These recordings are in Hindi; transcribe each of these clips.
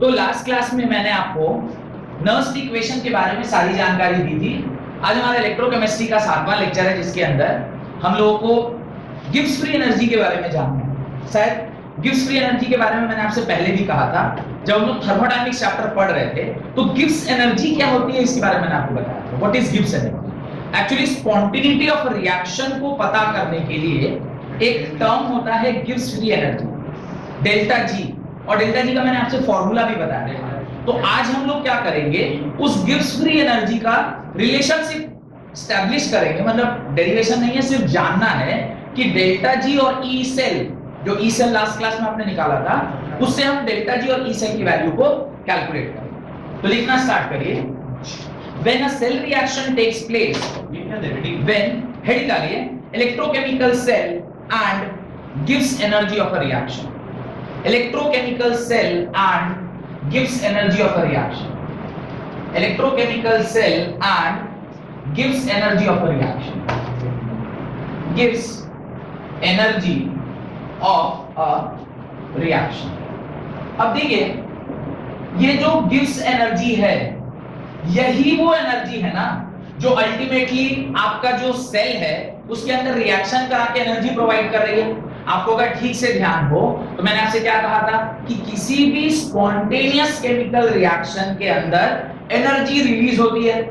तो लास्ट क्लास में मैंने आपको नर्स्ट इक्वेशन के बारे में सारी जानकारी दी थी। आज हमारा इलेक्ट्रोकेमिस्ट्री का 7वां लेक्चर है, जिसके अंदर हम लोगों को गिब्स फ्री एनर्जी के बारे में जानना है। शायद गिब्स फ्री एनर्जी के बारे में मैंने आपसे पहले भी कहा था, जब हम लोग थर्मोडायनामिक्स चैप्टर पढ़ रहे थे, तो गिब्स एनर्जी क्या होती है इसके बारे में मैंने आपको बताया था। What is Gibbs energy? Actually spontaneity of reaction को पता करने के लिए एक टर्म होता है Gibbs free energy, delta G. और डेल्टा जी का मैंने आपसे फॉर्मूला भी बताया। तो आज हम लोग क्या करेंगे, उस गिब्स फ्री एनर्जी का रिलेशनशिप एस्टैब्लिश करेंगे। मतलब डेरिवेशन नहीं है, सिर्फ जानना है कि डेल्टा जी और ई सेल, जो ई सेल लास्ट क्लास में आपने निकाला था, उससे हम डेल्टा जी और ई सेल की वैल्यू को कैलकुलेट करेंगे। तो लिखना स्टार्ट करिए। When a cell reaction takes place, when heading डालिए, electrochemical cell and gives energy of a reaction. Electrochemical cell and gives energy of a reaction. Electrochemical cell and gives energy of a reaction. Gives energy of a reaction. अब देखिए, ये जो gives energy है, यही वो एनर्जी है ना जो अल्टीमेटली आपका जो सेल है उसके अंदर रिएक्शन करा के एनर्जी प्रोवाइड कर रही है। आपको अगर ठीक से ध्यान हो तो मैंने आपसे क्या कहा था कि किसी भी स्पॉन्टेनियस केमिकल रिएक्शन के अंदर एनर्जी रिलीज होती है।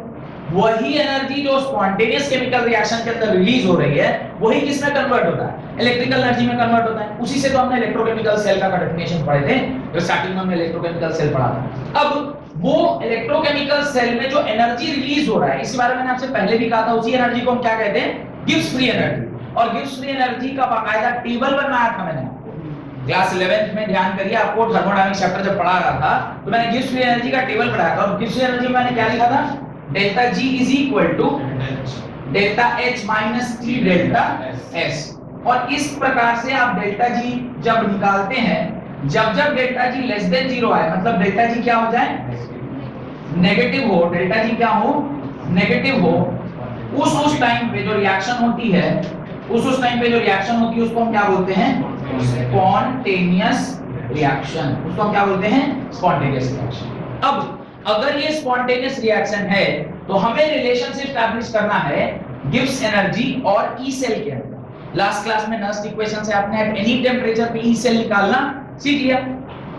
वही एनर्जी जो स्पॉन्टेनियस केमिकल रिएक्शन के अंदर रिलीज हो रही है, वही किसमें कन्वर्ट होता है? इलेक्ट्रिकल एनर्जी में कन्वर्ट होता है। उसी से तो हमने इलेक्ट्रोकेमिकल सेल का डेफिनेशन पढ़े थे, तो स्टार्टिंग में हमने इलेक्ट्रोकेमिकल सेल पढ़ा था। अब वो इलेक्ट्रोकेमिकल सेल में जो एनर्जी रिलीज हो रहा है, इसके बारे में मैंने आपसे पहले भी कहा था, उसी एनर्जी को हम क्या कहते हैं? Gibbs free energy. और गिब्स फ्री एनर्जी का बाकायदा टेबल बनाया था मैंने क्लास 11th में। ध्यान करिए, आपको थर्मोडायनामिक्स चैप्टर जब पढ़ा रहा था तो मैंने गिब्स फ्री एनर्जी का टेबल पढ़ाया था। और गिब्स फ्री एनर्जी में मैंने क्या लिखा था? Delta G is equal to delta H minus T delta S. और इस प्रकार से आप डेल्टा जी जब निकालते हैं, जब जब डेल्टा जी लेस देन 0 आए, मतलब डेल्टा जी क्या हो जाए? नेगेटिव हो। डेल्टा जी क्या हो? नेगेटिव हो। उस टाइम पे जो रिएक्शन होती है, उस टाइम पे जो रिएक्शन होती है, उसको हम क्या बोलते हैं? Spontaneous reaction. उसको हम क्या बोलते हैं? Spontaneous reaction. अब अगर ये स्पॉन्टेनियस रिएक्शन है तो हमें रिलेशनशिप एस्टैब्लिश करना है गिब्स एनर्जी और ई सेल के अंदर। लास्ट क्लास में नर्स्ट इक्वेशन से आपने एट एनी टेंपरेचर पे ई सेल निकालना सीख लिया।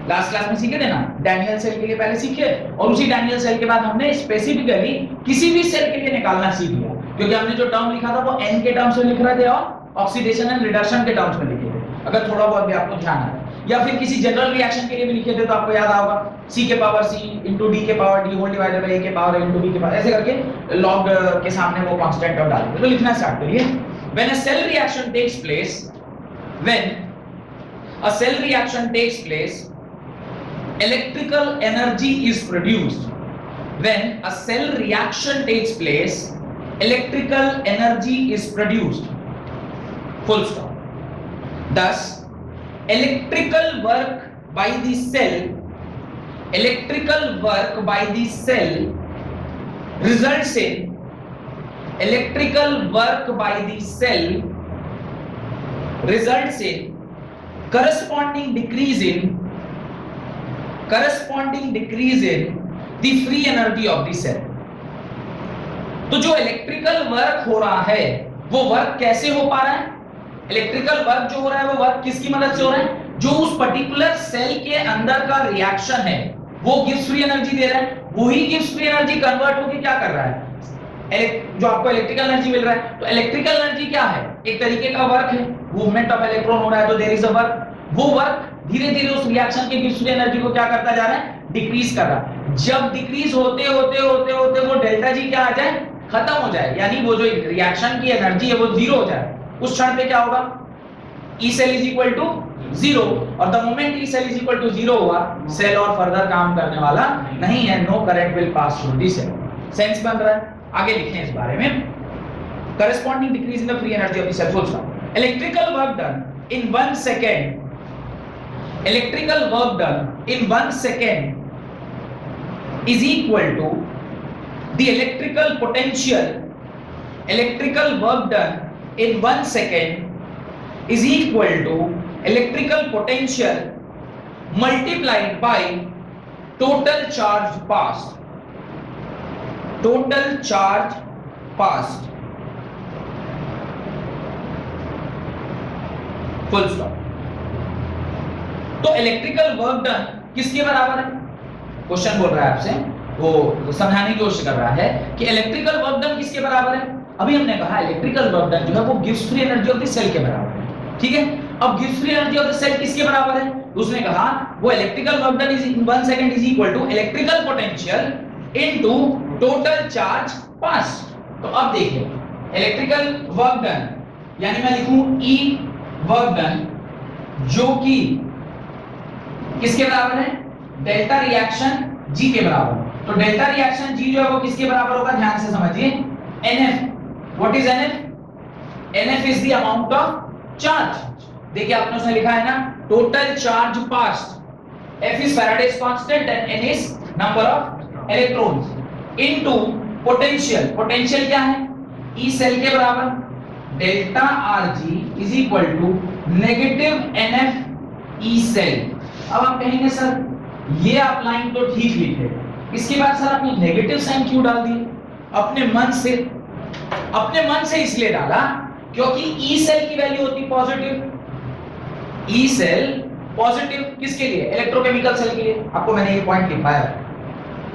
लास्ट क्लास में सीखे थे ना, डैनियल सेल के लिए पहले सीखे, और उसी डैनियल सेल के बाद हमने स्पेसिफिकली किसी भी सेल के लिए निकालना सीख लिया, क्योंकि हमने जो टर्म लिखा था वो एन के टर्म्स में लिख रहे थे और ऑक्सीडेशन एंड रिडक्शन के टर्म्स में लिखे थे, अगर थोड़ा बहुत भी आपको ध्यान आए। या फिर किसी जनरल रिएक्शन के लिए भी लिखे थे तो आपको याद होगा, c के पावर c into d के power d whole divided by a के पावर a into b के पावर, ऐसे करके log के सामने वो कांस्टेंट टर्म डालेंगे। तो लिखना स्टार्ट करिए। When a cell reaction takes place, when a cell reaction takes place, electrical energy is produced. When a cell reaction takes place, electrical energy is produced. Full stop. Thus, electrical work by the cell results in electrical work by the cell results in corresponding decrease in the free energy of the cell. तो जो इलेक्ट्रिकल वर्क हो रहा है वो वर्क कैसे हो पा रहा है? इलेक्ट्रिकल वर्क जो हो रहा है वो वर्क किसकी मदद से हो रहा है? जो उस पर्टिकुलर सेल के अंदर का रिएक्शन है वो गिब्स फ्री एनर्जी दे रहा है। वही गिब्स फ्री एनर्जी कन्वर्ट होकर क्या कर रहा है? जो आपको इलेक्ट्रिकल एनर्जी मिल रहा है, तो इलेक्ट्रिकल एनर्जी क्या है? एक तरीके का वर्क है, मूवमेंट ऑफ इलेक्ट्रॉन हो रहा है, तो देयर इज अ वर्क। वो वर्क धीरे धीरे उस रिएक्शन के गिब्स फ्री एनर्जी को क्या करता जा रहा है? डिक्रीज कर रहा है। जब डिक्रीज होते होते होते होते वो डेल्टा जी क्या आ जाए? खत्म हो जाए, यानी वो जो रिएक्शन की एनर्जी है वो जीरो हो जाए। उस क्षण पे क्या होगा? E cell is equal to 0, और the moment E cell is equal to 0 हुआ, सेल और फर्दर काम करने वाला नहीं है। No current will pass through the cell. Sense बन रहा है? आगे लिखें इस बारे में। Corresponding decrease in the free energy of the cell. Full stop. Electrical work done in 1 second, electrical work done in 1 second is equal to the electrical potential. Electrical work done in 1 second is equal to electrical potential multiplied by total charge pass, total charge pass, full stop. तो इलेक्ट्रिकल वर्क डन किसके बराबर है? क्वेश्चन बोल रहा है आपसे, वो समझाने की कोशिश कर रहा है कि इलेक्ट्रिकल वर्क डन किसके बराबर है। अभी हमने कहा इलेक्ट्रिकल वर्क डन जो है वो गिव्स free energy of the cell के बराबर है, ठीक है। अब गिव्स free energy of the cell किसके बराबर है? उसने कहा वो electrical work done is in 1 second is equal to electrical potential into total charge pass. तो अब देखिए इलेक्ट्रिकल वर्क डन यानी मैं लिखूं E वर्क डन जो कि किसके बराबर है? डेल्टा रिएक्शन G के बराबर। तो डेल्टा रिएक्शन G जो है वो किसके बराबर होगा? ध्यान से समझिए, NF। What is NF? NF is the amount of charge. देखिए आपने उसमें लिखा है ना total charge passed, F is Faraday's constant and N is number of electrons into potential. Potential क्या है? E सेल के बराबर delta Rg is equal to negative NF E cell. अब आप कहेंगे सर ये आप लाइन तो ठीक लिखे, इसके बाद सर आपने नेगेटिव साइन क्यों डाल दिए? अपने मन से इसलिए डाला क्योंकि ई सेल की वैल्यू होती पॉजिटिव। ई सेल पॉजिटिव किसके लिए? इलेक्ट्रोकेमिकल सेल के लिए। आपको मैंने ये पॉइंट लिखवाया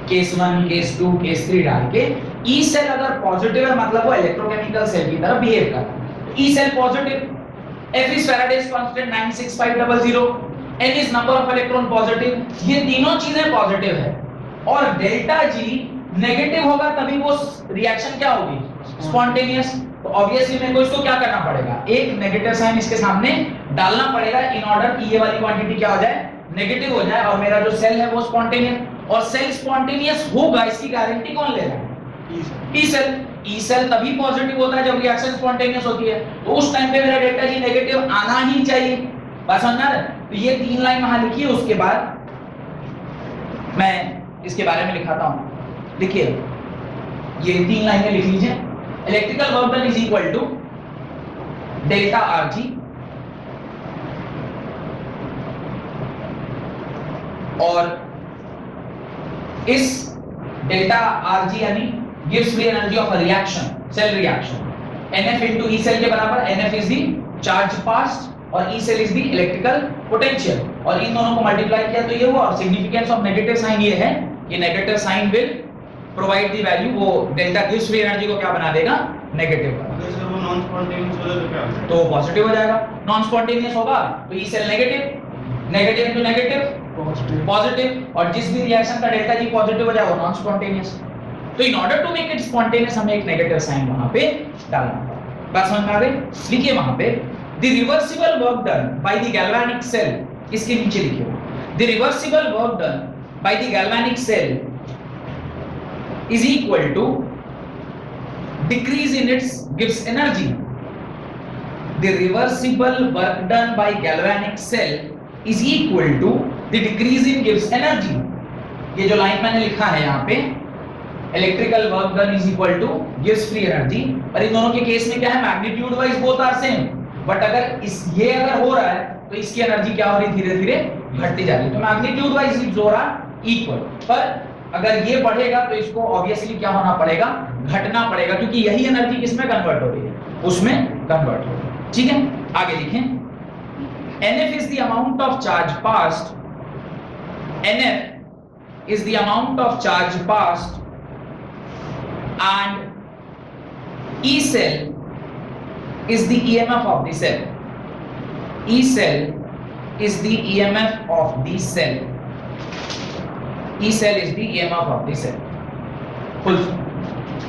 केस 1 केस 2 केस 3 डाल के। ई सेल अगर पॉजिटिव है मतलब वो इलेक्ट्रोकेमिकल सेल की तरह बिहेव कर रहा है। E cell positive, F is Faraday's constant 96500, N is number of electron positive, ये तीनों चीजें पॉजिटिव है और डेल्टा G नेगेटिव होगा तभी वो रिएक्शन क्या होगी? स्पॉन्टेनियस। तो ऑब्वियसली मेरे को इसको क्या करना पड़ेगा? एक नेगेटिव साइन इसके सामने डालना पड़ेगा इन ऑर्डर कि ये वाली क्वांटिटी क्या हो जाए? नेगेटिव हो जाए और मेरा जो सेल है वो स्पॉन्टेनियस। और सेल स्पॉन्टेनियस होगा इसकी गारंटी कौन ले रहा है? E cell. ई सेल तभी पॉजिटिव होता है जब रिएक्शन स्पॉन्टेनियस होती है, तो उस टाइम पे मेरा डेल्टा G नेगेटिव आना ही चाहिए। बात समझ आ रहा है? तो ये 3 लाइन वहां लिखिए, उसके बाद मैं इसके बारे में लिखाता हूं। लिखिए ये 3 लाइनें लिख लीजिए। Electrical work done is equal to delta Rg और इस डेल्टा Rg यानी गिव्स free energy of a reaction, cell reaction, NF into E cell के बराबर। NF is the charge passed और E cell is the electrical potential, और इन दोनों को मल्टीप्लाई किया तो ये हुआ। और सिग्निफिकेंस ऑफ नेगेटिव साइन ये है कि negative sign will provide the value, वो डेल्टा गिव्स फ्री एनर्जी को क्या बना देगा? नेगेटिव बना देगा। सर वो नॉन स्पॉन्टेनियस हो जाए तो क्या होगा? तो पॉजिटिव हो जाएगा। नॉन स्पॉन्टेनियस होगा तो E cell negative, negative into negative positive, और जिस भी रिएक्शन का डेल्टा G पॉजिटिव हो जाए वो नॉन स्पॉन्टेनियस। तो in order to make it spontaneous हमें एक नेगेटिव साइन वहां पे डालना पड़ेगा। बात समझ में आ गई? लिखिए वहां पे the reversible work done by the galvanic cell, इसके नीचे लिखिए the reversible work done by the galvanic cell is equal to decrease in its gives energy. The reversible work done by galvanic cell is equal to the decrease in gives energy. ये जो लाइन मैंने लिखा है यहाँ पे electrical work done is equal to गिव्स फ्री एनर्जी, और इन दोनों के केस में क्या है? Magnitude wise both are same, but अगर ये अगर हो रहा है तो इसकी एनर्जी क्या हो रही? धीरे धीरे घटती जा रही है। तो मैग्नीट्यूड वाइज इज हो रहा इक्वल, पर अगर ये बढ़ेगा तो इसको ऑब्वियसली क्या होना पड़ेगा? घटना पड़ेगा, क्योंकि यही एनर्जी किसमें कन्वर्ट हो रही है? उसमें कन्वर्ट हो रही है। ठीक है, आगे लिखें। NF is the amount of charge passed. NF is the amount of charge passed, and E cell is the EMF of the cell. E cell is the EMF of the cell. E cell is the EMF of the cell. Full stop.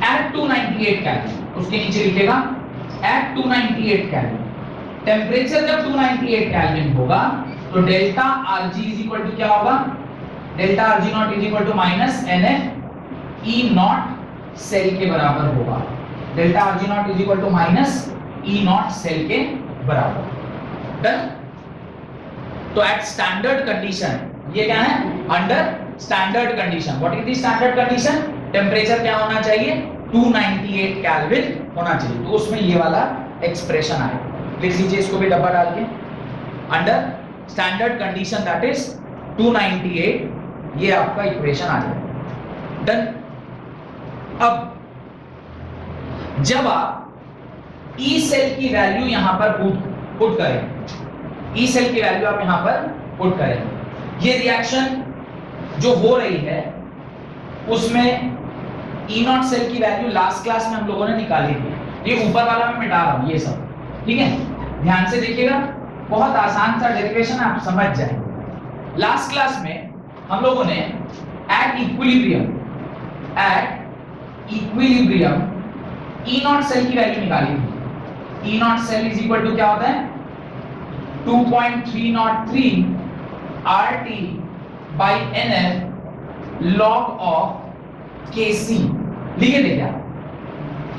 At 298 Kelvin, उसके नीचे लिखेगा at 298 Kelvin. टेम्परेचर जब 298 केल्विन होगा तो delta Rg is equal to क्या होगा? Delta Rg not is equal to minus NF E not cell के बराबर होगा। Delta Rg not is equal to minus E not cell के बराबर। डन? तो एट स्टैंडर्ड कंडीशन, ये क्या है? Under standard condition. What is the standard condition? Temperature क्या होना चाहिए? 298 केल्विन होना चाहिए। तो उसमें ये वाला एक्सप्रेशन आएगा। लिख लीजिए इसको भी डब्बा डाल के। Under standard condition that is 298 ये आपका इक्वेशन आ जाएगा। डन। अब जब आप ई सेल की वैल्यू यहां पर पुट करें, ई सेल की वैल्यू आप यहां पर पुट करें, ये रिएक्शन जो हो रही है उसमें ई नॉट सेल की वैल्यू लास्ट क्लास में हम लोगों ने निकाली थी। ये ऊपर वाला मैं मिटा रहा हूं ये सब, ठीक है? ध्यान से देखिएगा, बहुत आसान सा डेरिवेशन आप समझ जाएंगे। लास्ट क्लास में हम लोगों ने at equilibrium E not cell की वैल्यू निकाली थी। E not cell is equal to क्या होता है? 2.303 RT by NF log of KC। लिखे थे क्या?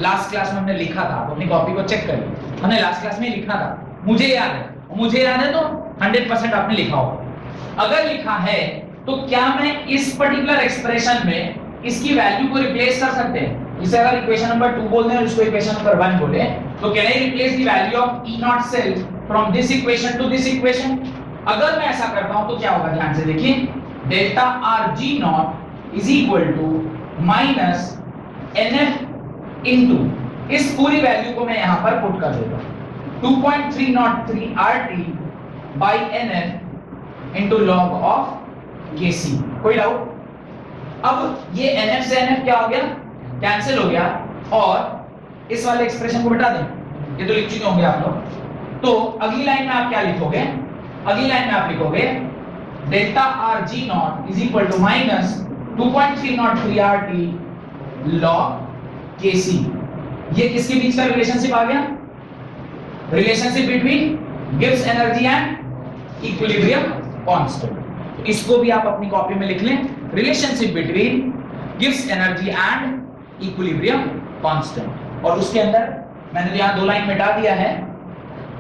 लास्ट क्लास में हमने लिखा था, आप अपनी कॉपी को चेक करिए, हमने लास्ट क्लास में लिखा था, मुझे याद है तो 100% आपने लिखा होगा। अगर लिखा है तो क्या मैं इस पर्टिकुलर एक्सप्रेशन में इसकी वैल्यू को रिप्लेस कर सकते हैं? इसे अगर इक्वेशन नंबर 2 बोलते हैं और इसको इक्वेशन नंबर 1 बोले तो can I replace the value of E not cell from this equation to this equation? अगर मैं ऐसा करता हूं तो क्या होगा? ध्यान से देखिए, delta R G not is equal to minus NF into इस पूरी वैल्यू को मैं यहां पर पुट कर देता हूं, 2.303 RT by NF into log of KC। कोई डाउट? अब ये NF से NF क्या हो गया? कैंसिल हो गया, और इस वाले एक्सप्रेशन को मिटा दें। ये तो लिख चुके होंगे आप लोग। तो अगली लाइन में आप क्या लिखोगे? अगली लाइन में आप लिखोगे delta R G not is equal to minus 2.303 RT log KC। ये किसके बीच का रिलेशनशिप आ गया? Relationship between Gibbs energy and equilibrium constant. इसको भी आप अपनी कॉपी में लिख लें, relationship between Gibbs energy and equilibrium constant. और उसके अंदर मैंने यहां 2 लाइन मिटा दिया है,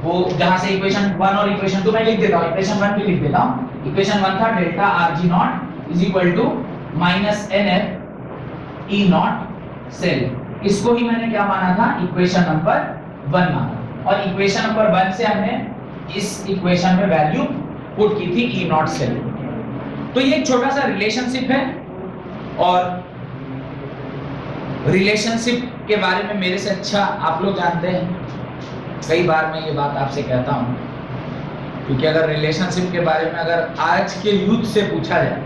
वो जहां से इक्वेशन 1 और इक्वेशन 2 मैं लिख देता हूं, इक्वेशन 1 भी लिख देता हूं। इक्वेशन 1 था delta R G not is equal to minus NF E not cell. इसको ही मैंने क्या माना था? इक्वेशन नंबर 1 माना, और इक्वेशन नंबर 1 से हमने इस इक्वेशन में वैल्यू पुट की थी ई नॉट सेल। तो ये एक छोटा सा रिलेशनशिप है, और रिलेशनशिप के बारे में मेरे से अच्छा आप लोग जानते हैं। कई बार मैं ये बात आपसे कहता हूं, क्योंकि अगर रिलेशनशिप के बारे में अगर आज के यूथ से पूछा जाए,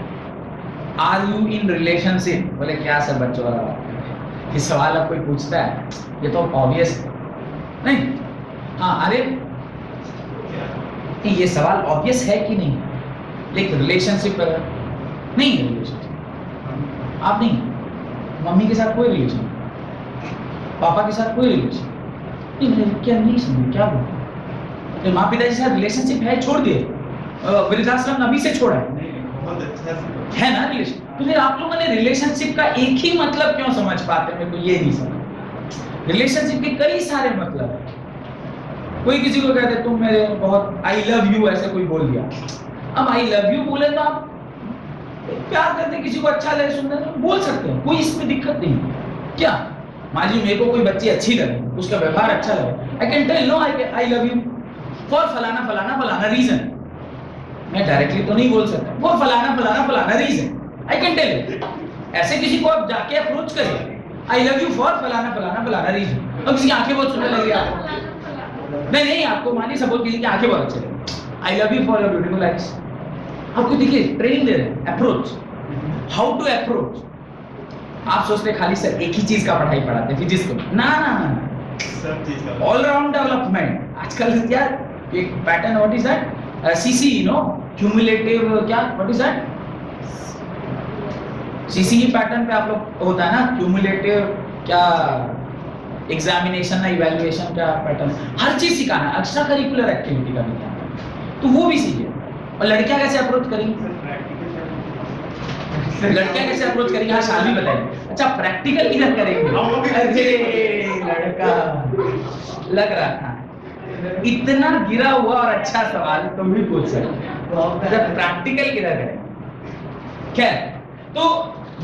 आर यू इन रिलेशनशिप, बोले क्या सर बच्चों वाला बात, ये सवाल अब कोई पूछता है, ये तो ऑब्वियस है नहीं? हाँ, अरे ये सवाल ऑब्वियस है कि नहीं? लेकिन रिलेशनशिप नहीं है, रिलेशनशिप आप नहीं, मम्मी के साथ कोई रिलेशन, पापा के साथ कोई रिलेशन नहीं, क्या नहीं समझे क्या बोल? तो माँ पिता के साथ रिलेशनशिप है, छोड़ दिए, वृद्धाश्रम अभी से छोड़ा है ना रिलेशन। तो फिर आप लोगों ने रिलेशनशिप का एक ही मतलब क्यों समझ पाते? मेरे को ये नहीं समझ। रिलेशनशिप के कई सारे मतलब है। कोई किसी को कहते तुम मेरे बहुत आई लव यू ऐसे कोई बोल दिया, अब आई लव यू बोले तो आप प्यार करते, किसी को अच्छा लगे सुनते तो बोल सकते हैं, कोई इसमें दिक्कत नहीं। क्या मान लीजिए मेरे को कोई बच्ची अच्छी लगे, उसका व्यवहार अच्छा लगे, I can tell no I love you for फलाना फलाना फलाना रीजन। मैं डायरेक्टली तो नहीं बोल सकता फॉर फलाना फलाना फलाना रीजन, आई कैन टेल। ऐसे किसी को आप जाके अप्रोच करिए, आई लव यू फॉर फलाना फलाना फलाना रीजन, और किसी आंखें बहुत सुंदर लगी आपको, नहीं आपको मानिए सपोज किसी की आंखें बहुत अच्छी लगी, आई love you for your beautiful eyes. आपको देखिए ट्रेनिंग दे रहे हैं, अप्रोच, हाउ टू अप्रोच। आप सोचते खाली सर एक ही चीज का पढ़ाई पढ़ाते हैं फिजिक्स को, ना सब चीज का ऑल राउंड डेवलपमेंट। आजकल क्या एक pattern, what is that, CC, you know, cumulative, क्या what is that, CC pattern पे आप लोग होता है ना, क्यूमुलेटिव क्या एग्जामिनेशन ना इवैल्यूएशन का पैटर्न, हर चीज सिखाना, एक्स्ट्रा करिकुलर एक्टिविटी का भी ध्यान, तो वो भी सीखिए। और लड़कियां कैसे अप्रोच करेंगी? लड़कियां कैसे अप्रोच करेंगी? हाँ शाली बताइए। अच्छा प्रैक्टिकल किधर करेंगे? अरे लड़का लग रहा था, इतना गिरा हुआ और अच्छा सवाल तुम भी पूछ सकते, प्रैक्टिकल किधर करेंगे? खैर, तो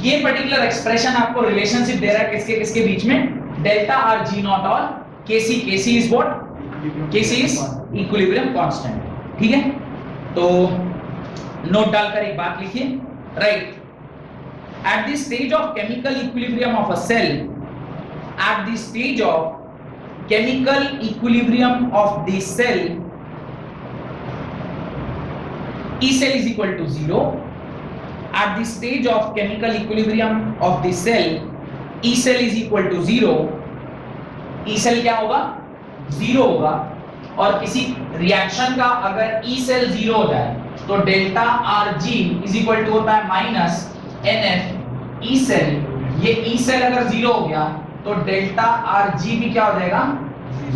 ये पर्टिकुलर एक्सप्रेशन आपको रिलेशनशिप दे रहा है किसके किसके बीच में? डेल्टा आर जी नॉट और KC. KC is what? KC is equilibrium constant. ठीक है, तो नोट डालकर एक बात लिखिए, right? At the stage of chemical equilibrium of a cell, at the stage of chemical equilibrium of the cell, E cell is equal to 0. At the stage of chemical equilibrium of the cell, E cell is equal to 0. E cell क्या होगा? 0 होगा. और किसी रिएक्शन का अगर E cell 0 हो जाए तो delta Rg is equal to होता है माइनस NF E cell. ये E cell अगर 0 हो गया तो डेल्टा Rg भी क्या हो जाएगा?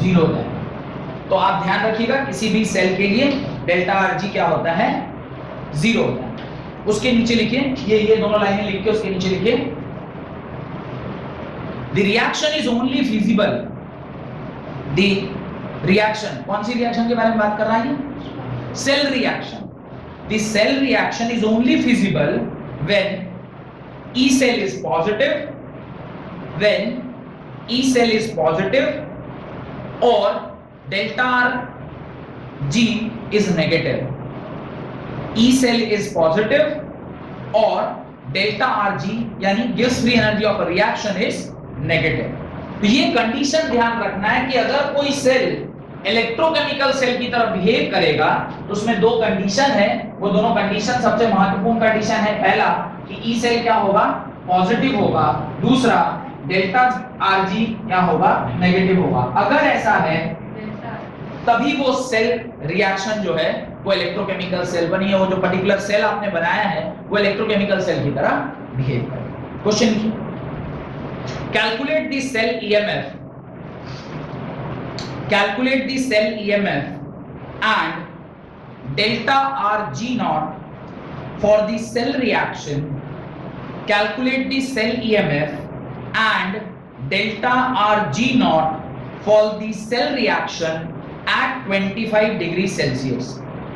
0 हो जाएगा. तो आप ध्यान रखिएगा किसी भी सेल के लिए डेल्टा Rg क्या होता है? 0 होता है. उसके नीचे लिखिए, ये दोनों लाइनें लिख के उसके नीचे लिखिए, the reaction is only feasible, the reaction, कौन सी रिएक्शन के बारे में बात कर रहा है? Cell reaction. the cell reaction is only feasible when E cell is positive, when E cell is positive or delta G is negative. E cell is positive or delta Rg यानी Gibbs free energy of a reaction is negative. तो ये कंडीशन ध्यान रखना है कि अगर कोई सेल इलेक्ट्रोकेमिकल सेल की तरह बिहेव करेगा तो उसमें दो कंडीशन है. वो दोनों कंडीशन सबसे महत्वपूर्ण कंडीशन है. पहला कि ई सेल क्या होगा? पॉजिटिव होगा. दूसरा डेल्टा आरजी क्या होगा? नेगेटिव होगा. अगर ऐसा है तभी वो सेल रिएक्शन जो है वो इलेक्ट्रोकेमिकल सेल बनी है. वो जो पर्टिकुलर सेल आपने बनाया है वो इलेक्ट्रोकेमिकल सेल की तरह बिहेव करेगा. Question, calculate the cell EMF, calculate the cell EMF and delta Rg naught for the cell reaction. Calculate the cell EMF and delta Rg naught for the cell reaction at 25 degrees Celsius.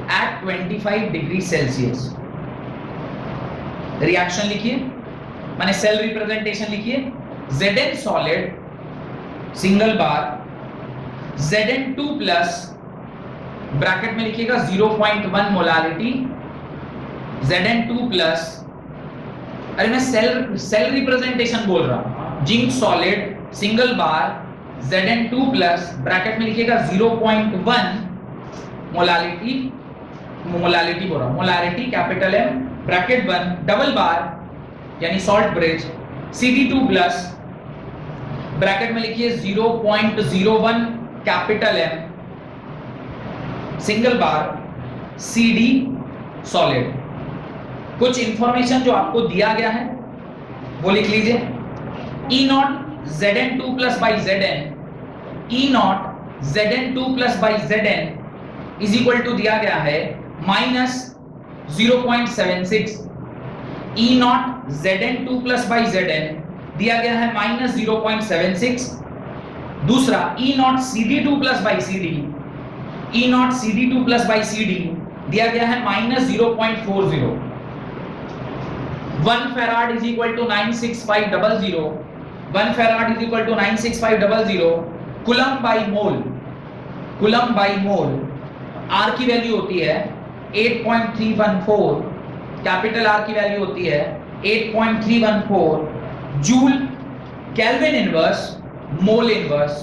At 25 degrees Celsius. Reaction लिखिए, माने cell representation लिखिए. Zn solid single bar Zn2 plus bracket में लिखिएगा 0.1 मोलारिटी Zn2 प्लस, अरे मैं सेल रिप्रेजेंटेशन बोल रहा हूं. Zinc solid single bar Zn2 plus bracket में लिखिएगा 0.1 मोलारिटी बोल रहा हूं, molarity capital M bracket 1 double bar यानी salt bridge Cd2 plus bracket में लिखिए 0.01 capital M single bar CD solid. कुछ इंफॉर्मेशन जो आपको दिया गया है वो लिख लीजिए. E naught Zn2 plus by Zn, E naught Zn2 plus by Zn is equal to दिया गया है minus 0.76. E naught Zn2 plus by Zn दिया गया है माइनस 0.76. दूसरा E naught CD2 plus by CD, E naught CD2 plus by CD दिया गया है minus 0.40. 1 farad is equal to 96500, 1 farad is equal to 96500 coulomb by mole. Coulomb by mole R की वैल्यू होती है 8.314, कैपिटल R की वैल्यू होती है 8.314 joule kelvin inverse mole inverse,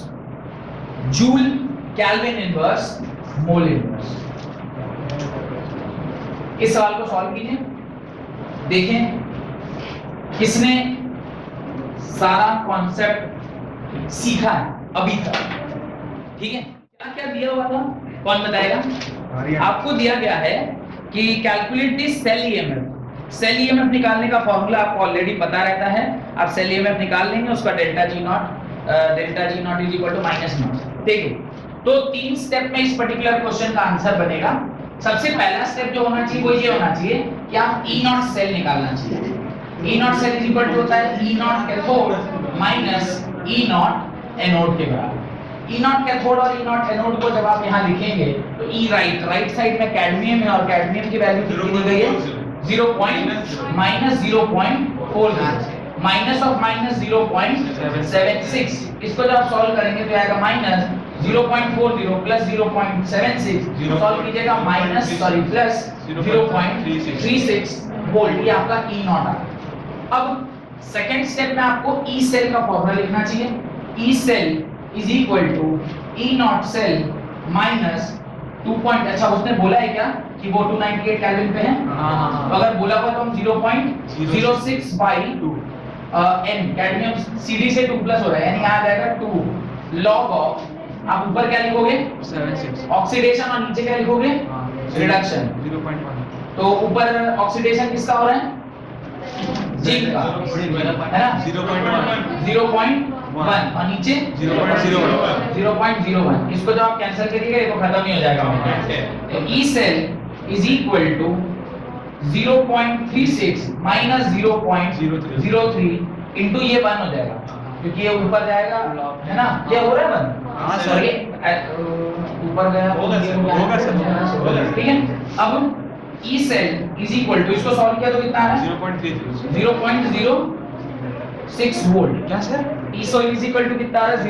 joule kelvin inverse mole inverse. इस सवाल को सॉल्व कीजिए. देखें किसने सारा कॉन्सेप्ट सीखा है अभी तक. ठीक है, क्या क्या दिया हुआ था कौन बताएगा? आपको दिया गया है कि calculate the cell EMF. Cell EMF निकालने का फॉर्मूला आपको ऑलरेडी पता रहता है. आप सेल ईएमएफ निकाल लेंगे, उसका delta G not is equal to minus naught. देखिए तो 3 स्टेप में इस पर्टिकुलर क्वेश्चन का आंसर बनेगा. सबसे पहला स्टेप जो होना चाहिए वो ये होना चाहिए कि आप ई नॉट सेल निकालना चाहिए. E not cell is equal to होता है E naught cathode minus E naught anode के बराबर. ई नॉट कैथोड और ई नॉट एनोड को जब आप यहाँ लिखेंगे तो ई राइट साइड में कैडमियम है और कैडमियम की वैल्यू कितनी दी गई है? 0.40 माइनस ऑफ माइनस 0.76. इसको जब आप सॉल्व करेंगे तो आएगा माइनस 0.40 प्लस 0.76. सॉल्व कीजिएगा माइनस प्लस 0.36 वोल्ट, ये आपका ई नॉट आ गया। अब सेकंड स्टेप में आपको ई सेल का फॉर्मूला लिखना चाहिए। E cell is equal to E not cell minus 2 point, अच्छा उसने बोला है क्या कि वो 298 केल्विन पे है? हाँ। तो अगर बोला हुआ तो हम 0.06 बाई n, कैडमियम Cd से 2 प्लस हो रहा है यानी आ जाएगा 2 log ऑफ, आप ऊपर क्या लिखोगे 76 ऑक्सीडेशन और नीचे क्या लिखोगे रिडक्शन। 0.1 तो ऊपर ऑक्सीडेशन किसका हो रहा है? जिंक का, है ना 0.1 और नीचे 0.01। इसको जब आप कैंसिल करिएगा ये तो खत्म ही हो जाएगा। तो E cell is equal to 0.36 minus 0.03 into ये 1 हो जाएगा क्योंकि ये ऊपर जाएगा, है ना? ये हो रहा है 1? हाँ, सॉरी ऊपर गया होगा सर। ठीक है। अब E cell is equal to, इसको सॉल्व किया तो कितना आ रहा है 0.06 वोल्ट। क्या sir? E cell is equal to कितना आ रहा है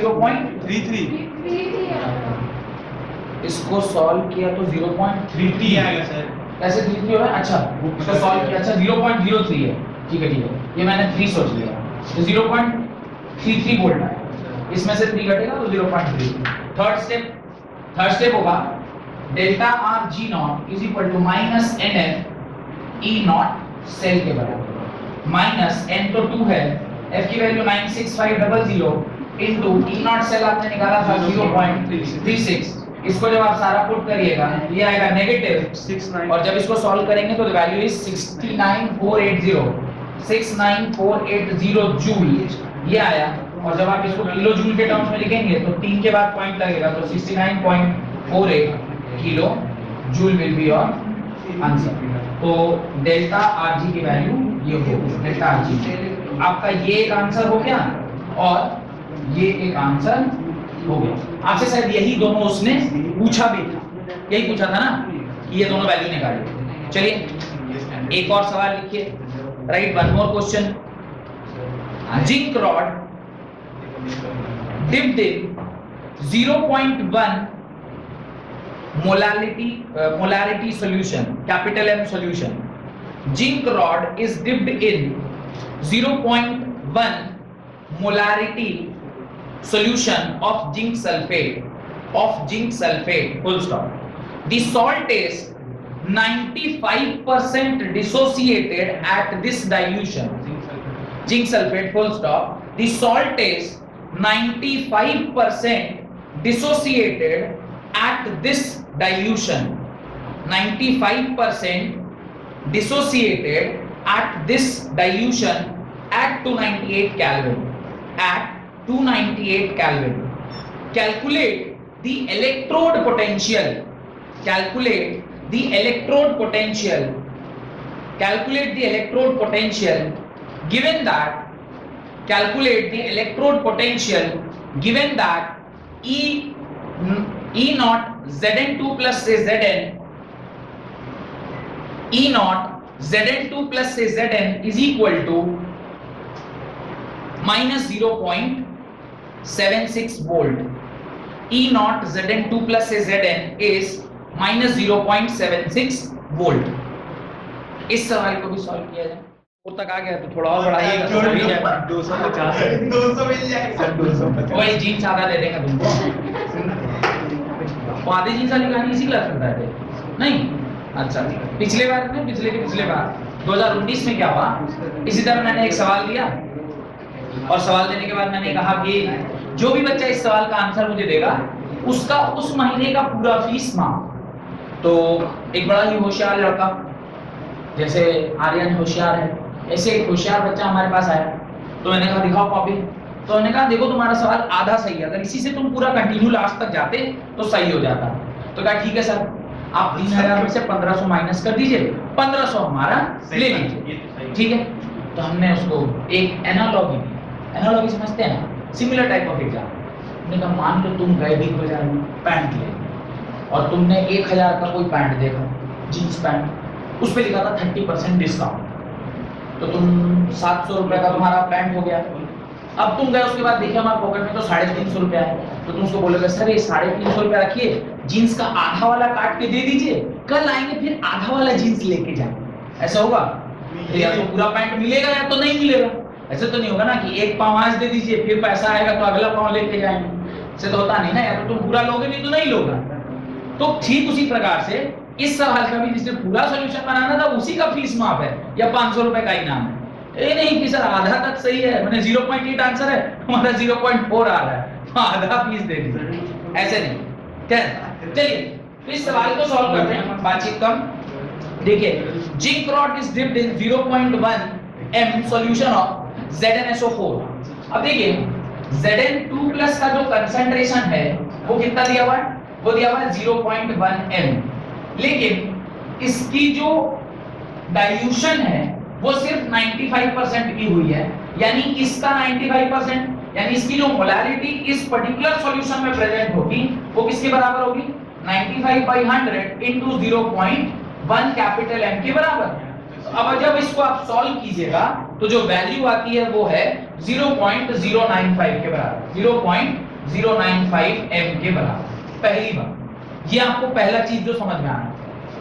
33 इसको सॉल्व किया तो 0.33 आएगा सर। कैसे 33 हो रहा है? अच्छा इसको सॉल्व किया, अच्छा 0.03 है, ठीक है ये मैंने 3 सोच लिया तो 0.33 वोल्ट आया, इसमें से 3 घटेगा तो 0.3। थर्ड स्टेप होगा delta R G not is equal to minus N F E not cell के बराबर, माइनस एन तो 2 है, एफ की value 96500 into E not cell आपने निकाला था 0.36। इसको जब आप सारा पुट करिएगा ये आएगा नेगेटिव 69 और जब इसको सॉल्व करेंगे तो वैल्यू इज 69480 जूल ये आया। और जब आप इसको किलो जूल के टर्म्स में लिखेंगे तो 3 के बाद पॉइंट लगेगा तो 69.48 kilo joule will be your answer. तो डेल्टा आरजी की वैल्यू ये होगी डेल्टा आरजी। आपका ये एक आंसर हो गया और ये एक आंसर हो गया। आपसे शायद यही दोनों उसने पूछा भी था, यही पूछा था ना कि ये दोनों वैल्यू निकालिए। चलिए एक और सवाल लिखिए, right one more question. Zinc rod dipped in 0.1 molarity solution, capital M solution. Zinc rod is dipped in 0.1 molarity solution of zinc sulfate, full stop. The salt is 95% dissociated at this dilution. Zinc sulfate, full stop. The salt is 95% dissociated at this dilution. 95% dissociated at this dilution at 298 Kelvin. At 298 Kelvin. Calculate the electrode potential. Calculate the electrode potential. Calculate the electrode potential given that. Calculate the electrode potential given that E naught Zn2 plus say Zn, E naught Zn2 plus say Zn is equal to minus 0.76 volt. E naught Zn2 plus say Zn is minus 0.76 volt. इस सवाल को भी सॉल्व किया जाए। तक आ गया तो थोड़ा और बढ़ाइएगा तो हो ही जाएगा। 250 मिल जाएगा सर 250। वही जीन्स आधा दे देगा तुमको। वो आधी जीन्स वाली कहानी इसी क्लास में बताते नहीं? अच्छा पिछले बार 2019 में क्या हुआ, इसी तरह मैंने एक सवाल दिया और सवाल देने के बाद मैंने कहा कि जो भी बच्चा इस सवाल का आंसर मुझे देगा उसका उस महीने का पूरा फीस माफ। तो एक बड़ा ही होशियार लड़का जैसे आर्यन होशियार है, ऐसे एक होशियार बच्चा हमारे पास आया तो मैंने कहा दिखाओ कॉपी। तो मैंने कहा देखो तुम्हारा सवाल आधा सही है, अगर इसी से तुम पूरा कंटिन्यू लास्ट तक जाते तो सही हो जाता। तो कहा ठीक है सर आप 3000 में से 1500 माइनस कर दीजिए, 1500 हमारा ले लीजिए, ठीक है। तो हमने उसको एक एनालॉजी समझते हैं ना, सिमिलर टाइप ऑफ एग्जाम। हमने कहा मान लो तुम गए 2000 में पैंट ले और तुमने 1000 का कोई पैंट देखा, जीन्स पैंट, उस पे लिखा था 30% डिस्काउंट, तो तुम 700 रुपए का तुम्हारा पैंट हो गया। अब तुम गए उसके बाद देखिए हमारे पॉकेट में तो 350 रुपया है, तो तुम उसको बोलोगे सर ये 350 रुपया रखिए, जीन्स का आधा वाला काट के दे दीजिए, कल आएंगे फिर आधा वाला जीन्स लेके जाएंगे, ऐसा होगा? तो या तो पूरा पैंट मिलेगा या तो नहीं मिलेगा। ऐसे तो नहीं होगा ना कि एक पाँव आज दे दीजिए फिर पैसा आएगा तो अगला पाँव लेके जाएंगे, ऐसे तो होता नहीं ना, या तो तुम पूरा लोगे नहीं तो नहीं लोगे। तो ठीक उसी प्रकार से इस सवाल का भी जिसने पूरा सॉल्यूशन बनाना था उसी का फीस माफ है या 500 रुपए का इनाम है। ये नहीं कि सर आधा तक सही है, मैंने 0.8 आंसर है, हमारा 0.4 आ रहा है तो आधा फीस दे दी, ऐसे नहीं। चलिए तो इस सवाल को सॉल्व करते हैं, बातचीत कम। देखिए zinc rod is dipped in 0.1 m solution of ZnSO4। अब देखिए Zn2+ का जो कंसंट्रेशन है वो कितना दिया हुआ है, वो दिया हुआ है 0.1 m, लेकिन इसकी जो डाइल्यूशन है वो सिर्फ 95% की हुई है, यानी इसका 95%, यानी इसकी जो मोलैरिटी इस पर्टिकुलर सॉल्यूशन में प्रेजेंट होगी वो किसके बराबर होगी, 95/100 into 0.1 कैपिटल M के बराबर। अब जब इसको आप सॉल्व कीजिएगा तो जो वैल्यू आती है वो है 0.095 के बराबर, 0.095 m के बराबर। पहली बात ये आपको पहला चीज जो समझ में आना।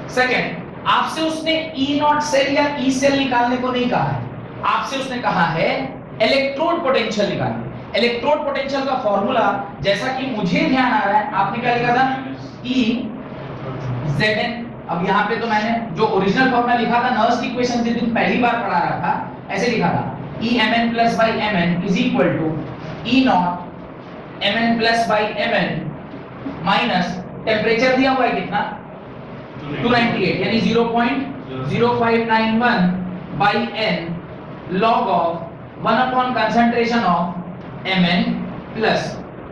सेकंड, आपसे उसने E नॉट सेल या E सेल निकालने को नहीं कहा है, आपसे उसने कहा है इलेक्ट्रोड पोटेंशियल निकालने। इलेक्ट्रोड पोटेंशियल का फॉर्मूला जैसा कि मुझे ध्यान आ रहा है, आपने क्या लिखा था, E Zn। अब यहाँ पे तो मैंने जो ओरिजिनल फॉर्मूला लिखा था नर्स्ट इक्वेशन जिस दिन पहली बार पढ़ा रहा था, ऐसे लिखा था Emn + Mn is equal to E naught Mn + Mn minus temperature दिया हुआ है कितना, 298, यानी 0.0591 by n log of 1 upon concentration of Mn plus।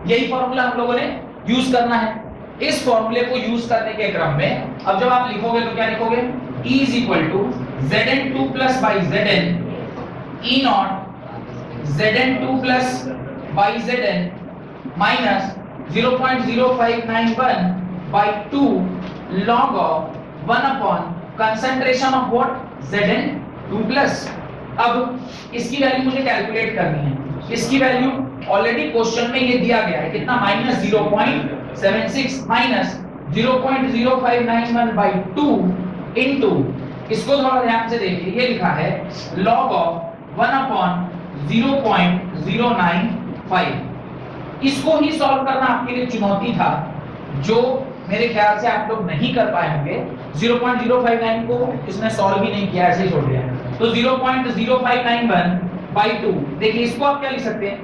यही फॉर्मूला हम लोगों ने यूज करना है। इस फॉर्मूले को यूज करने के क्रम में अब जब आप लिखोगे तो क्या लिखोगे, E is equal to Zn2+ by Zn E naught Zn2 plus by Zn minus 0.0591 by 2 log of 1 upon concentration of what, Zn2 plus। अब इसकी वैल्यू मुझे कैलकुलेट करनी है। इसकी वैल्यू ऑलरेडी क्वेश्चन में ये दिया गया है कितना, -0.76 माइनस 0.0591 by 2 into, इसको थोड़ा ध्यान से देखिए, ये लिखा है log of 1 upon 0.095। इसको ही सॉल्व करना आपके लिए चुनौती था, जो मेरे ख्याल से आप लोग नहीं कर पाए होंगे। 0.059 को इसने सॉल्व ही नहीं किया, ऐसे ही छोड़ दिया। तो 0.0591 by 2, देखिए इसको आप क्या लिख सकते हैं,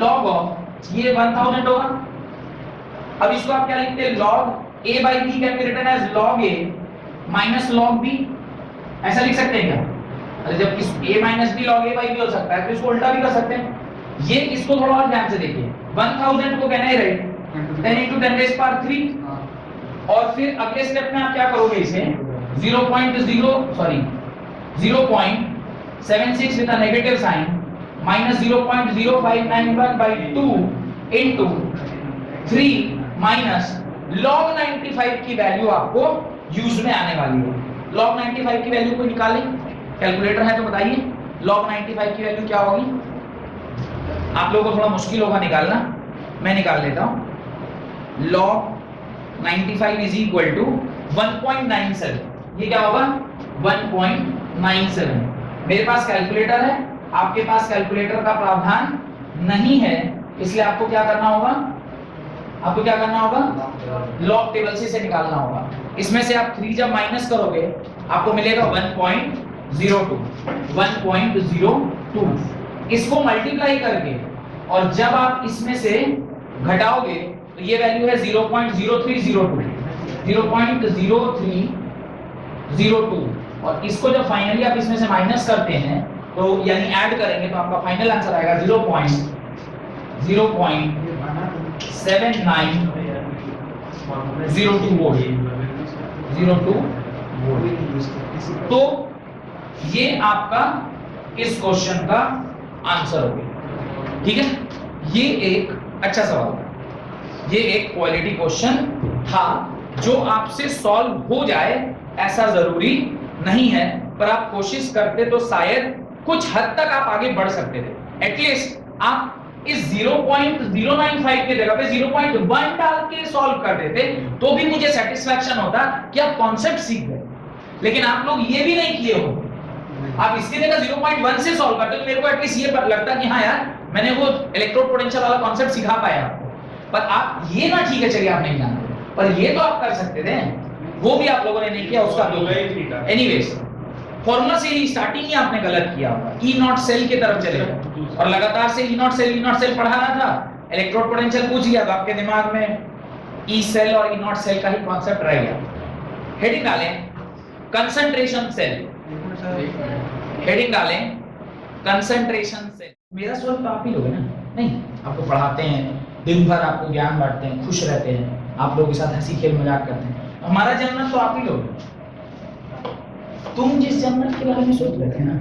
log of ये 1000 होगा। अब इसको आप क्या लिखते हैं, log a by b can be written as log a minus log b, ऐसा लिख सकते हैं क्या? अरे जब इस a minus b log a by b हो सकता है तो इसको उल्टा भी कर सकते हैं। ये इसको थोड़ा और ध्यान से देखिए, 1000 को कहना है राइट 10 into 10 raised power 3, और फिर अगले स्टेप में आप क्या करोगे, इसे 0.76 with a negative sign minus 0.0591 by 2 into 3 minus log 95 की वैल्यू आपको यूज में आने वाली है। log 95 की वैल्यू को निकालें, कैलकुलेटर है तो बताइए log 95 की वैल्यू क्या होगी। आप लोगों को थोड़ा मुश्किल होगा निकालना, मैं निकाल लेता हूं। log 95 is equal to 1.97, ये क्या होगा 1.97। मेरे पास कैलकुलेटर है, आपके पास कैलकुलेटर का प्रावधान नहीं है, इसलिए आपको क्या करना होगा, आपको क्या करना होगा, लॉग टेबल से इसे निकालना होगा। इसमें से आप 3 जब माइनस करोगे आपको मिलेगा 1.02, 1.02। इसको मल्टीप्लाई करके और जब आप इसमें से घटाओगे तो ये वैल्यू है 0.0302, 0.0302, और इसको जब फाइनली आप इसमें से माइनस करते हैं तो यानी ऐड करेंगे तो आपका फाइनल आंसर आएगा 0.7902 वोल्ट, 02 वोल्ट। तो ये आपका इस क्वेश्चन का आंसर हो गया, ठीक है। ये एक अच्छा सवाल था, ये एक क्वालिटी क्वेश्चन था जो आपसे सॉल्व हो जाए ऐसा जरूरी नहीं है, पर आप कोशिश करते तो शायद कुछ हद तक आप आगे बढ़ सकते थे। एटलीस्ट आप इस 0.095 के जगह पे 0.1 डाल के सॉल्व कर देते तो भी मुझे सेटिस्फैक्शन होता कि आप कॉन्सेप्ट सीख गए। लेकिन आप लोग ये भी नहीं किए हो, आप इसकी जगह 0.1 से सॉल्व करते तो मेरे को एटलीस्ट ये लगता कि हाँ यार मैंने वो इलेक्ट्रोड पोटेंशियल वाला कॉन्सेप्ट सिखा पाया आपको। पर आप ये ना, ठीक है चलिए आप नहीं जानते, पर ये तो आप कर सकते थे, वो भी आप लोगों ने नहीं किया, उसका तो एनीवेज फॉर्मूला से ही स्टार्टिंग ही आपने गलत किया होगा, ई नॉट सेल की तरफ चले गए और लगातार से ई नॉट सेल पढ़ा रहा था, इलेक्ट्रोड पोटेंशियल पूछ लिया तो आपके दिमाग में ई सेल और ई नॉट सेल का ही कॉन्सेप्ट रह गया। हेडिंग डालें कंसंट्रेशन सेल, हेडिंग डालें कंसंट्रेशन सेल। मेरा सवाल तो आप ही लोगे ना? नहीं, आपको पढ़ाते हैं, दिन भर आपको ज्ञान बांटते हैं, खुश रहते हैं, आप लोगों के साथ हंसी खेल मजाक करते हैं, हमारा जन्नत तो आप ही लोग। तुम जिस जन्नत के बारे में सोच रहे थे ना,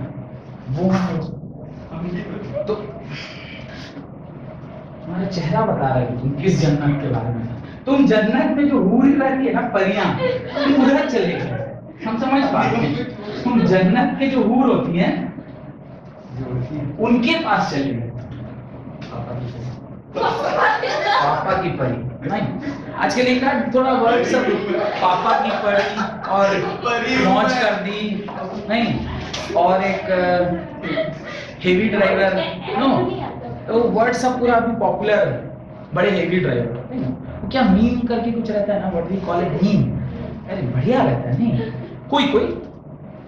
वो तो तुम्हारा चेहरा बता रहा है कि तुम किस जन्नत के बारे में। तुम जन्नत में जो हूर रहती है ना, परियां, तुम उधर चले गए, हम समझ पाते हैं। तुम जन्नत के जो हूर होती हैं उनके पास चले गए। पापा की परी नहीं, आज के लिए का थोड़ा वर्ड सब पापा की परी और मौज कर दी नहीं, और एक हेवी ड्राइवर नो, तो वर्ड सब पूरा अभी पॉपुलर, बड़े हेवी ड्राइवर नहीं, वो क्या मीम करके कुछ रहता है ना, what we call it meme, अरे बढ़िया रहता है नहीं, कोई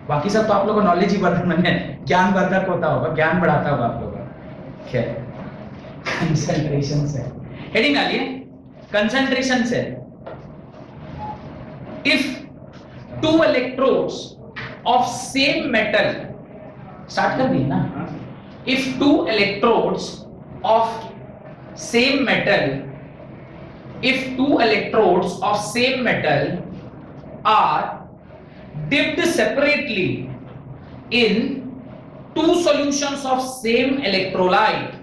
बाकी सब तो आप लोगों को नॉलेज ही वर्धन में ज्ञान वर्धक होता होगा, ज्ञान बढ़ाता होगा आप लोगों का। खैर कंसंट्रेशन सेल, हेडिंग डालिए concentration cell. If two electrodes of same metal, start कर दिए ना, if two electrodes of same metal, if two electrodes of same metal are dipped separately in two solutions of same electrolyte,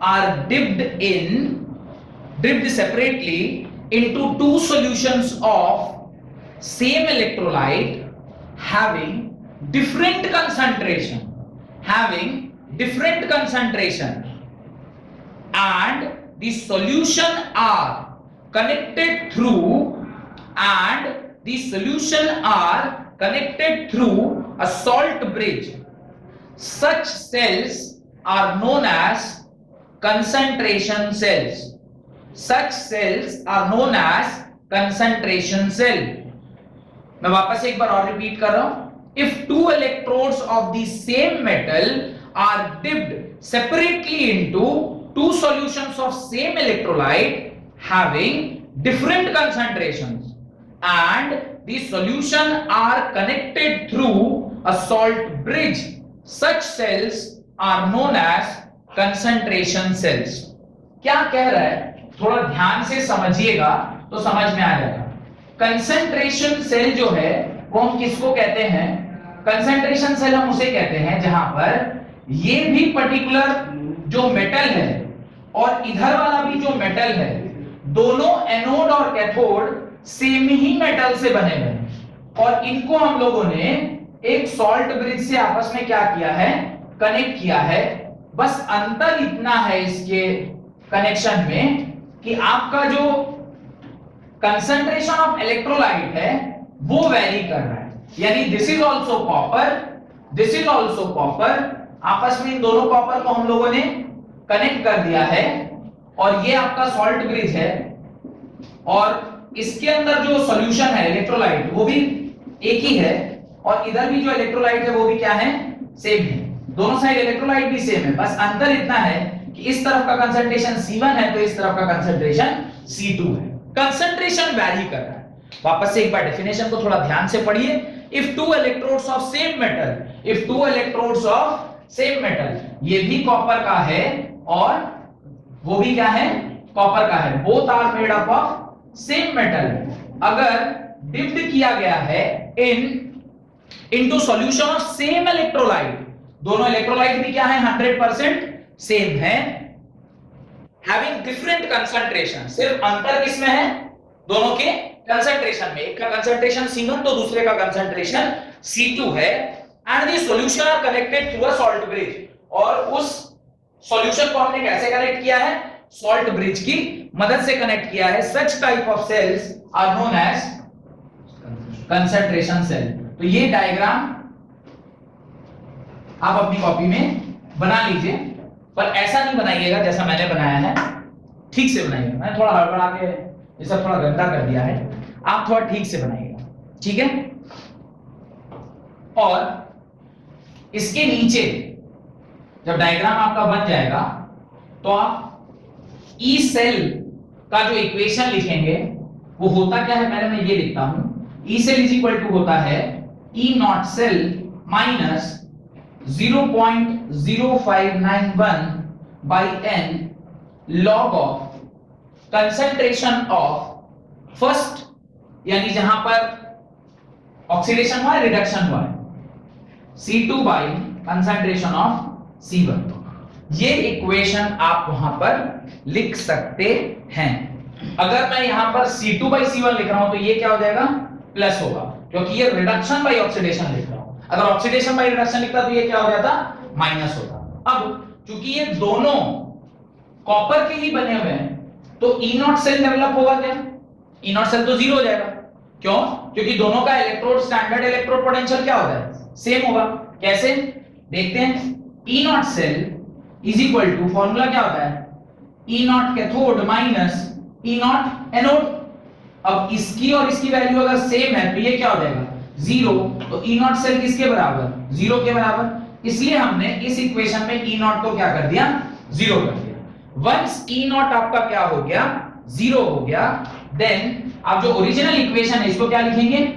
are dipped separately into two solutions of same electrolyte having different concentration, and the solution are connected through a salt bridge. Such cells are known as concentration cells. मैं वापस एक बार और रिपीट कर रहा हूं, if two electrodes of the same metal are dipped separately into two solutions of same electrolyte having different concentrations, and the solution are connected through a salt bridge, such cells are known as concentration cells. क्या कह रहा है, थोड़ा ध्यान से समझिएगा तो समझ में आ जाएगा। कंसंट्रेशन सेल जो है वो हम किसको कहते हैं? कंसंट्रेशन सेल हम उसे कहते हैं जहां पर ये भी पर्टिकुलर जो मेटल है और इधर वाला भी जो मेटल है, दोनों एनोड और कैथोड सेम ही मेटल से बने हुए हैं और इनको हम लोगों ने एक सॉल्ट ब्रिज से आपस में क्या किया है, कनेक्ट किया है। बस अंतर इतना है इसके कनेक्शन में कि आपका जो कंसंट्रेशन ऑफ इलेक्ट्रोलाइट है वो वेरी कर रहा है, यानी this is also copper, this is also copper, आपस में इन दोनों कॉपर को हम लोगों ने कनेक्ट कर दिया है और ये आपका सॉल्ट ब्रिज है और इसके अंदर जो सॉल्यूशन है इलेक्ट्रोलाइट वो भी एक ही है और इधर भी जो इलेक्ट्रोलाइट है वो भी क्या है, सेम है। दोनों साइड इलेक्ट्रोलाइट भी सेम है, बस अंतर इतना है कि इस तरफ का कंसंट्रेशन C1 है तो इस तरफ का कंसंट्रेशन C2 है। कंसंट्रेशन वैरी कर रहा है। वापस से एक बार डेफिनेशन को थोड़ा ध्यान से पढ़िए। If two electrodes of same metal, if two electrodes of same metal, ये भी कॉपर का है और वो भी क्या है, कॉपर का है, both are made up of same metal. अगर डिप्ड किया गया है into solution of same electrolyte, दोनों इलेक्ट्रोलाइट भी क्या है, 100% सेम है, हैविंग डिफरेंट कंसंट्रेशन, सिर्फ अंतर किसमें है, दोनों के कंसंट्रेशन में, एक का कंसंट्रेशन C1 तो दूसरे का कंसंट्रेशन C2 है, and the solution are connected through a salt bridge, और उस सॉल्यूशन को हमने कैसे कनेक्ट किया है, सॉल्ट ब्रिज की मदद से कनेक्ट किया है। Such type of cells are known as concentration cell. तो ये डायग्राम आप अपनी कॉपी में बना लीजिए, पर ऐसा नहीं बनाइएगा जैसा मैंने बनाया है, ठीक से बनाइएगा। मैंने थोड़ा हड़बड़ा के ये सब थोड़ा गंदा कर दिया है, आप थोड़ा ठीक से बनाइएगा, ठीक है। और इसके नीचे जब डायग्राम आपका बन जाएगा तो आप ई सेल का जो इक्वेशन लिखेंगे वो होता क्या है, पहले मैं ये लिखता हूं। E cell is equal to होता है E not cell minus 0.0591 by N log of concentration of first, यानी जहां पर ऑक्सीडेशन हुआ है, रिडक्शन हुआ है, C2 by concentration of C1। ये इक्वेशन आप वहां पर लिख सकते हैं। अगर मैं यहां पर C2 बाई C1 लिख रहा हूं तो ये क्या हो जाएगा, प्लस होगा, क्योंकि ये रिडक्शन बाई ऑक्सीडेशन लिख रहा हूं। अगर ऑक्सीडेशन बाई रिडक्शन लिखता तो ये क्या हो जाता, माइनस होता। अब चूंकि ये दोनों कॉपर के ही बने हुए हैं तो ई नॉट सेल डेवलप होगा क्या, ई नॉट सेल तो जीरो हो जाएगा। क्यों, क्योंकि दोनों का इलेक्ट्रोड स्टैंडर्ड इलेक्ट्रोड पोटेंशियल क्या होता है, सेम होगा। कैसे देखते हैं, E not cell is equal to, formula क्या होता है, E naught cathode minus E naught anode. अब इसकी और इसकी वैल्यू अगर सेम है तो ये क्या हो जाएगा, जीरो। तो ई नॉट सेल किसके बराबर, जीरो के बराबर। इसलिए हमने इस इक्वेशन में ई नॉट को क्या कर दिया, जीरो कर दिया। वंस ई नॉट आपका क्या हो गया, जीरो हो गया, देन आप जो ओरिजिनल इक्वेशन है इसको क्या लिखेंगे,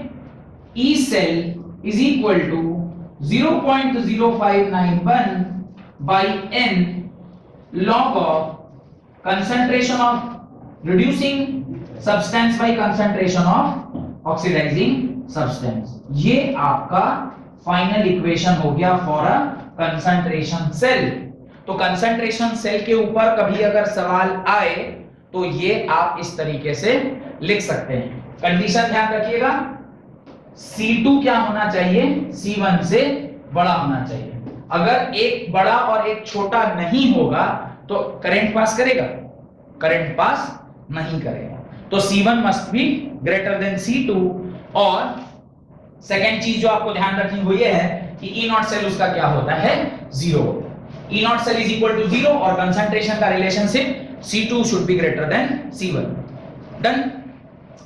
E cell is equal to 0.0591 by N log of concentration of reducing substance by concentration of oxidizing substance. ये आपका फाइनल इक्वेशन हो गया फॉर अ कंसंट्रेशन सेल। तो कंसंट्रेशन सेल के ऊपर कभी अगर सवाल आए तो ये आप इस तरीके से लिख सकते हैं। कंडीशन ध्यान रखिएगा, C2 क्या होना चाहिए, C1 से बड़ा होना चाहिए। अगर एक बड़ा और एक छोटा नहीं होगा तो करंट पास करेगा, करंट पास नहीं करेगा। तो C1 must be greater then C2। और सेकेंड चीज जो आपको ध्यान रखनी वो ये है कि ई नॉट सेल उसका क्या होता है, जीरो होता है। E not cell is equal to zero और कंसंट्रेशन का relationship C2 should be greater than C1। Done.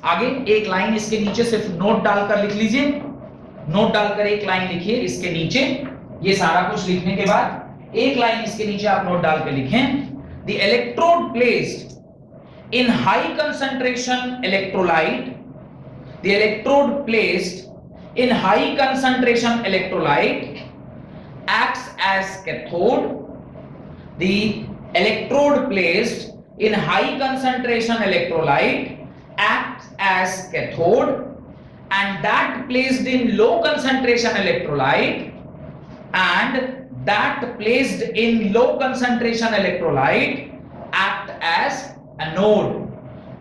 आगे एक लाइन इसके नीचे सिर्फ नोट डालकर लिख लीजिए, नोट डालकर एक लाइन लिखिए इसके नीचे। ये सारा कुछ लिखने के बाद एक लाइन इसके नीचे आप नोट डाल के लिखें, the electrode placed in high concentration electrolyte, the electrode placed in high concentration electrolyte acts as cathode, the electrode placed in high concentration electrolyte acts as cathode, and that placed in low concentration electrolyte and that placed in low concentration electrolyte act as anode।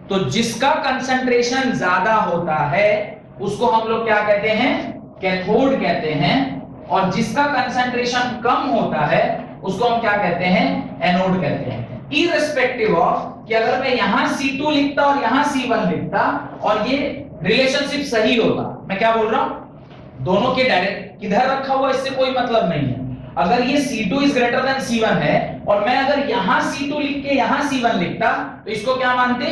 तो जिसका कंसंट्रेशन ज्यादा होता है उसको हम लोग क्या कहते हैं, कैथोड कहते हैं, और जिसका कंसंट्रेशन कम होता है उसको हम क्या कहते हैं, एनोड कहते हैं। इररिस्पेक्टिव ऑफ कि अगर मैं यहां C2 लिखता और यहां C1 लिखता और ये रिलेशनशिप सही होता, मैं क्या बोल रहा हूं, दोनों के डायरेक्ट किधर रखा हुआ इससे कोई मतलब नहीं है। अगर ये C2 is greater than C1 है और मैं अगर यहां C2 लिख के यहां C1 लिखता तो इसको क्या मानते,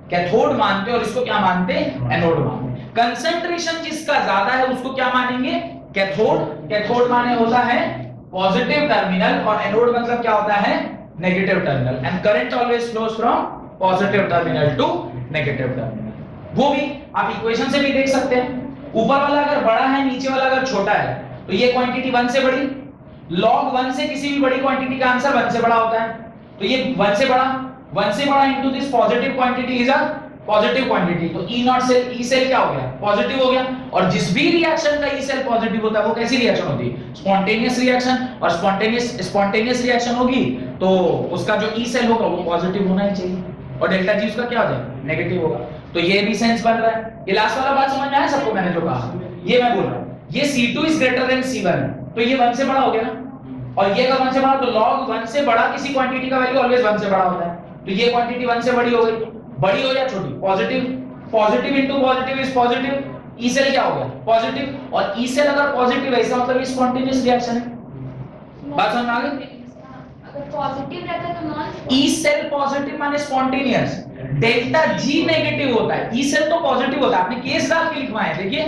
कैथोड मानते, और इसको क्या मानते, एनोड मानते। कंसंट्रेशन जिसका ज्यादा है उसको क्या मानेंगे, कैथोड। कैथोड माने होता है पॉजिटिव टर्मिनल और एनोड मतलब क्या होता है, negative terminal. And current always flows from positive terminal to negative terminal. वो भी आप इक्वेशन से भी देख सकते हैं, ऊपर वाला अगर बड़ा है नीचे वाला अगर छोटा है तो ये क्वांटिटी 1 से बड़ी, log 1 से किसी भी बड़ी क्वांटिटी का आंसर 1 से बड़ा होता है। तो ये 1 से बड़ा into this positive quantity is a positive quantity. तो ई नॉट सेल, ई सेल क्या हो गया, पॉजिटिव हो गया। और जिस भी रिएक्शन का ई सेल पॉजिटिव होता है वो कैसी रिएक्शन होती है, स्पॉन्टेनियस रिएक्शन। और स्पॉन्टेनियस रिएक्शन होगी तो उसका जो ई सेल होगा वो पॉजिटिव होना ही चाहिए, और डेल्टा जी उसका क्या हो जाएगा, नेगेटिव होगा। तो ये भी सेंस बन रहा है। ये लास्ट वाला बात समझ में आया सबको, मैंने जो कहा ये मैं बोल रहा हूं, ये C2 is greater than C1 तो ये 1 से बड़ा हो गया ना, और ये अगर 1 से बड़ा तो log 1 से बड़ा किसी क्वांटिटी का वैल्यू ऑलवेज 1 से बड़ा होता है। तो ये क्वांटिटी 1 से बड़ी हो गई, बड़ी हो या छोटी, positive into positive is positive. E cell क्या हो गया, पॉजिटिव, और ई सेल अगर पॉजिटिव है इसका मतलब ये स्पॉन्टेनियस रिएक्शन है। बात समझ में आ गई? अगर पॉजिटिव रहता है तो नॉन ई सेल पॉजिटिव माने स्पॉन्टेनियस, डेल्टा जी नेगेटिव होता है, ई सेल तो पॉजिटिव होता है, आपने केस डाल के लिखवाया है, देखिए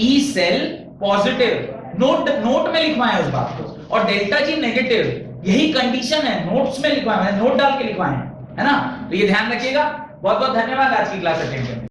ई सेल पॉजिटिव, नोट में लिखवाया है उस बात को, और डेल्टा जी नेगेटिव, यही कंडीशन है, नोट्स में लिखवाया है, नोट डाल के लिखवाया है ना, तो ये ध्यान रखिएगा। बहुत बहुत धन्यवाद आज की क्लास अटेंड करने के लिए।